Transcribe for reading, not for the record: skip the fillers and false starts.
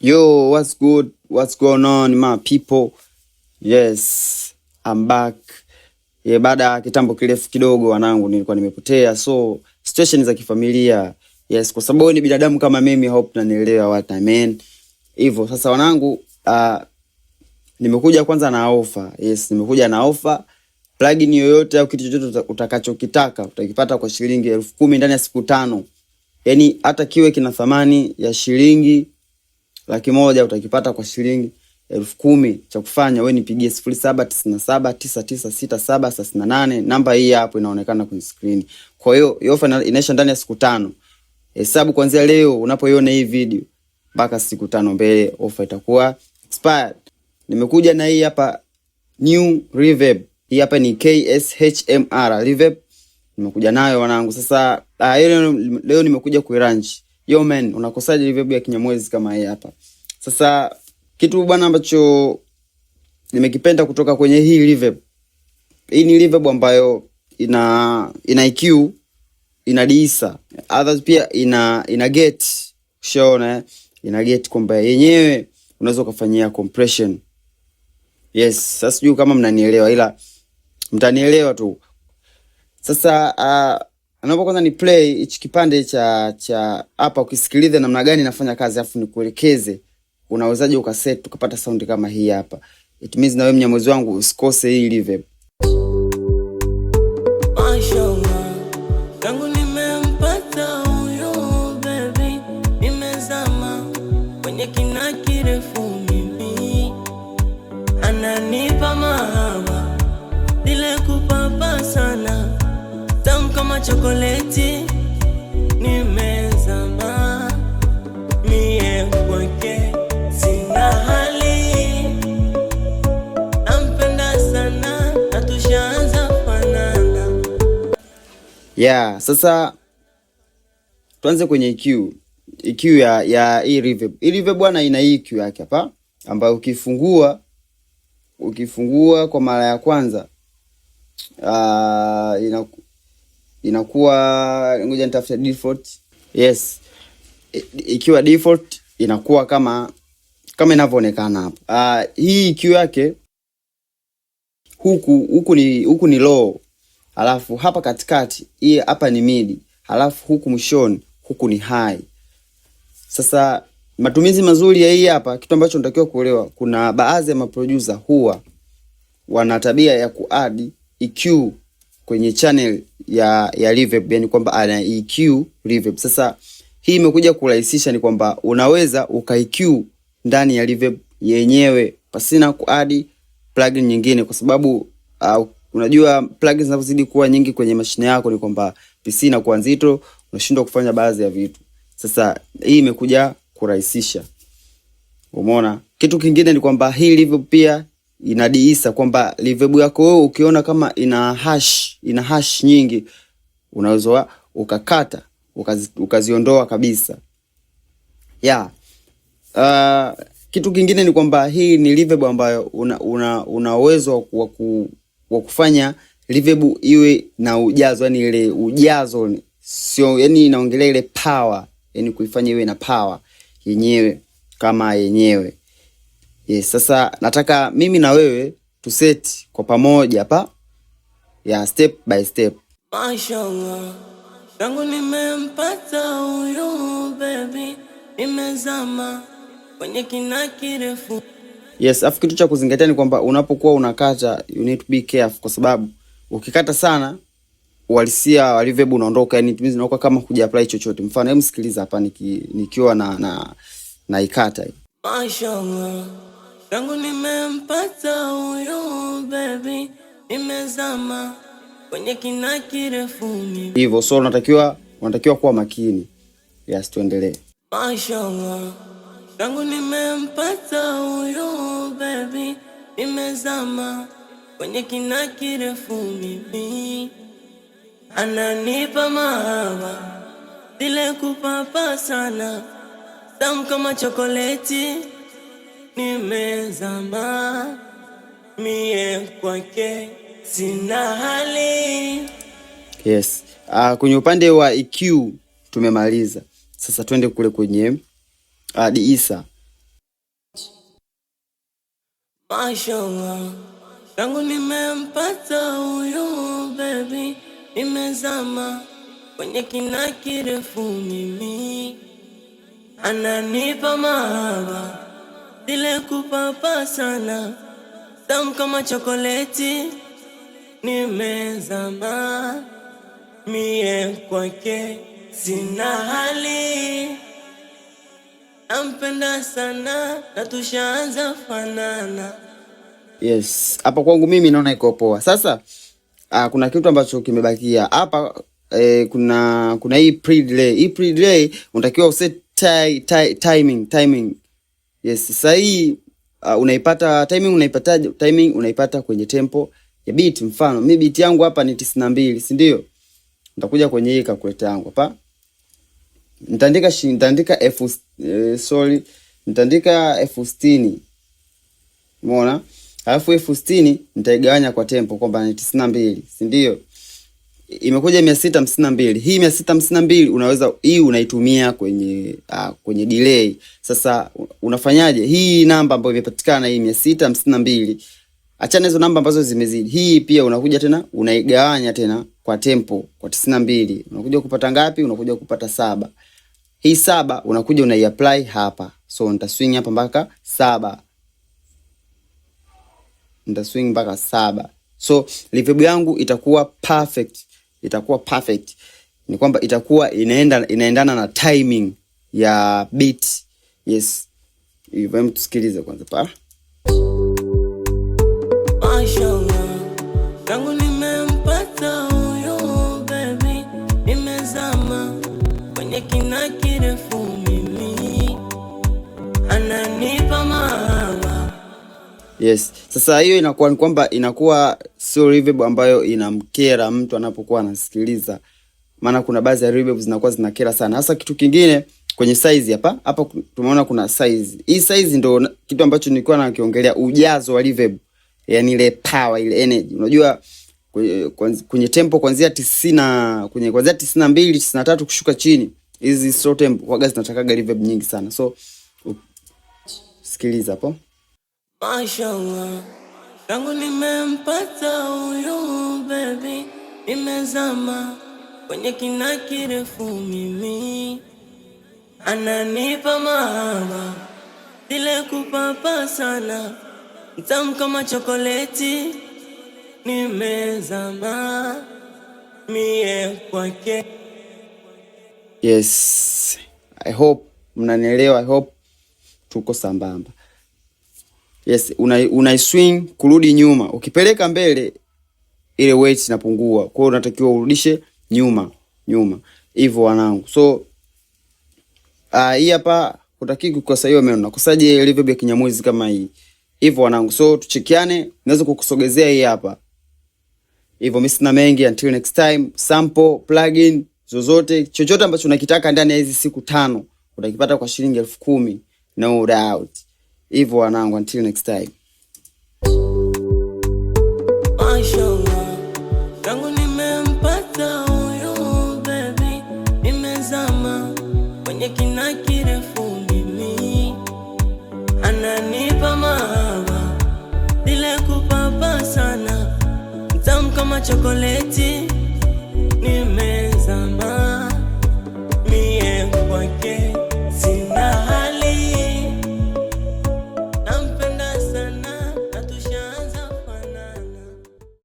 Yo, what's good? What's going on, my people? Yes, I'm back. Baada ya kitambo kirefu kidogo wanangu nilikuwa nimepotea. So, situation za kifamilia. Yes, kwa sababu ni binadamu kama mimi, hope unanielewa what I mean. Hivyo, sasa wanangu, nimekuja kwanza na offer. Yes, nimekuja na offer. Plugin yoyote au kitu chochote utakachokitaka utakipata kwa shilingi 10,000 ndani ya siku 5. Yaani hata kiwe kina thamani ya shilingi 100,000 utakipata kwa shilingi 10,000. Cha kufanya wewe nipigie 0797996738. Namba hii hapo inaonekana kwenye screen. Kwa hiyo ofa inaisha ndani ya siku 5. Hesabu kuanzia leo unapoiona hii video mpaka siku 5 mbele ofa itakuwa expired. Nimekuja na hii hapa new reverb. Hii hapa ni KSHMR reverb. Nimekuja nayo wanangu. Sasa leo nimekuja kuirange. Yo man, unakosaje reverb ya Kinyamwezi kama hii hapa? Sasa kitu bwana ambacho nimekipenda kutoka kwenye hii reverb. Hii ni reverb ambayo ina EQ, ina diisa. Others pia ina gate. Ushaona ina gate kwamba yenyewe unaweza kufanyia compression. Yes, sasa sijui kama mnanielewa ila mtanielewa tu. Sasa naomba kwanza ni play hichi kipande cha hapa ukisikiliza namna gani nafanya kazi afu nikuelekeze unawezaje ukaset ukapata sound kama hii hapa. It means na wewe Mnyamwezi wangu usikose hii reverb. Tangu nimempata huyo baby, nimezama kwenye kina kirefu mimi. Ananipa mahaba dile kupapa sana, tamu kama chokoleti. Nimezama mie kwake sina hali, nampenda sana na tushaanza fanana. Yeah, sasa tuanze kwenye EQ. EQ ya hii reverb. Hii reverb bwana ina EQ yake hapa ambayo ukifungua kwa mara ya kwanza inakuwa ngoja nitafute default. Yes. Ikiwa default inakuwa kama inavyoonekana hapa. Hii EQ yake huku ni low. Alafu hapa katikati hii hapa ni mid. Alafu huku mwishoni huku ni high. Sasa matumizi mazuri ya hii hapa, kitu ambacho unatakiwa kuelewa, kuna baadhi ya maproducer huwa wana tabia ya kuadd EQ kwenye channel ya reverb, yani kwamba ana EQ reverb. Sasa hii imekuja kurahisisha, ni kwamba unaweza uka EQ ndani ya reverb yenyewe pasina kuadd plugin nyingine, kwa sababu unajua plugins zinazozidi kuwa nyingi kwenye mashine yako ni kwamba PC inakuwa nzito, unashindwa kufanya baadhi ya vitu. Sasa hii imekuja kurahisisha. Umeona? Kitu kingine ni kwamba hii reverb pia ina diisa, kwamba reverb yako wewe ukiona kama ina hash nyingi unaweza ukakata ukaziondoa kabisa. Yeah. Kitu kingine ni kwamba hii ni reverb ambayo una uwezo wa kufanya reverb iwe na ujazo, yani ile ujazo sio, yani inaongelea ile power, yani kuifanya iwe na power yenyewe kama yenyewe. Yes, sasa nataka mimi na wewe tu set kwa pamoja hapa. Yeah, step by step. Mashallah, tangu nimempata huyo baby, nimezama kwenye kina kirefu. Yes, afu kitu cha kuzingatia ni kwamba unapokuwa unakata you need to be careful, kwa sababu ukikata sana uhalisia wa reverb unaondoka, yani it means unakuwa kama kuja apply chochote. Mfano, hebu sikiliza hapa nikiwa na ikata hii. Mashallah, tangu nimempata huyo baby, nimezama kwenye kina kirefu mimi. Hivyo so unatakiwa kuwa makini. Yes, tuendelee. Mashallah, tangu nimempata huyo baby, nimezama kwenye kina kirefu mimi. Ananipa mahaba dile kupapa sana, tamu kama chokoleti. Nimezama mie kwake sina hali. Yes. Kwenye upande wa EQ tumemaliza. Sasa twende kule kwenye diisa. mashallah. Tangu nimempata huyu baby, nimezama kwenye kina kirefu mimi. Ananipa mahaba, zile kupapa sana, tamu kama chokoleti. Nimezama mie kwake, sina hali. Nampenda sana na tushaanza fanana. Yes, hapa kwangu mimi naona iko poa. Sasa kuna kitu ambacho kimebakia hapa. Kuna hii pre-delay. Hii pre-delay unatakiwa uset timing. Yes, sasa hii unaipata timing, unaipata kwenye tempo ya beat. Mfano mimi beat yangu hapa ni 92, si ndio? Nitakuja kwenye hii calculator yangu hapa. Nitaandika F60. Umeona? Alafu F60 nitaigawanya kwa tempo kwamba ni 92, si ndio? Imekuja 652. Hii 652 unaweza unaitumia kwenye delay. Sasa unafanyaje? Hii namba ambayo imepatikana hii 652, achana hizo namba ambazo zimezidi. Hii pia unakuja tena unaigawanya tena kwa tempo kwa 92. Unakuja kupata ngapi? Unakuja kupata 7. Hii 7 unakuja unaiapply hapa. So nitaswing hapa mpaka 7. Nitaswing mpaka 7. So reverb yangu itakuwa perfect. Ni kwamba itakuwa inaendana na timing ya beat. Yes. Hivyo tusikilize kwanza pa. Mashallah. Tangu nimempata huyo baby, nimezama kwenye kina kirefu mimi. Ananipa mahaba. Yes. Sasa hiyo inakuwa ni kwamba inakuwa sio reverb ambayo inamkera mtu anapokuwa anasikiliza. Maana kuna baadhi ya reverb zinakuwa zinakera sana. Hasa kitu kingine kwenye size hapa tumeona kuna size. Hii size ndio kitu ambacho nilikuwa nakiongelea, ujazo wa reverb. Yaani ile power, ile energy. Unajua kwenye tempo kuanzia 90, kuanzia 92, 93 kushuka chini, hizi slow tempo kwa gazi zinatakaga reverb nyingi sana. So sikiliza hapo. Mashallah. Tangu nimempata huyu baby, nimezama kwenye kina kirefu mimi. Ananipa mahaba, zile kupapa sana, tamu kama chokoleti. Nimezama mie kwake. Yes, I hope mnanielewa. I hope tuko sambamba. Yes, una swing kurudi nyuma. Ukipeleka mbele ile weight inapungua. Kwa hiyo unatakiwa urudishe nyuma. Hivyo wanangu. So hii hapa hutaki kukosa hiyo meno. Nakosaje reverb ya Kinyamwezi kama hii? Hivyo wanangu. So tuchekiane, naweza kukusogezea hii hapa. Hivyo mimi sina mengi, until next time. Sample, plugin, zozote, chochote ambacho unakitaka ndani ya hizi siku 5 utakipata kwa shilingi 10,000. No doubt. Hivyo wanangu, until next time. Mashallah. Tangu nimempata huyo baby, nimezama kwenye kina kirefu mimi. Ananipa mahaba, zile kupapa sana, tamu kama chokoleti. Nimezama mie kwake.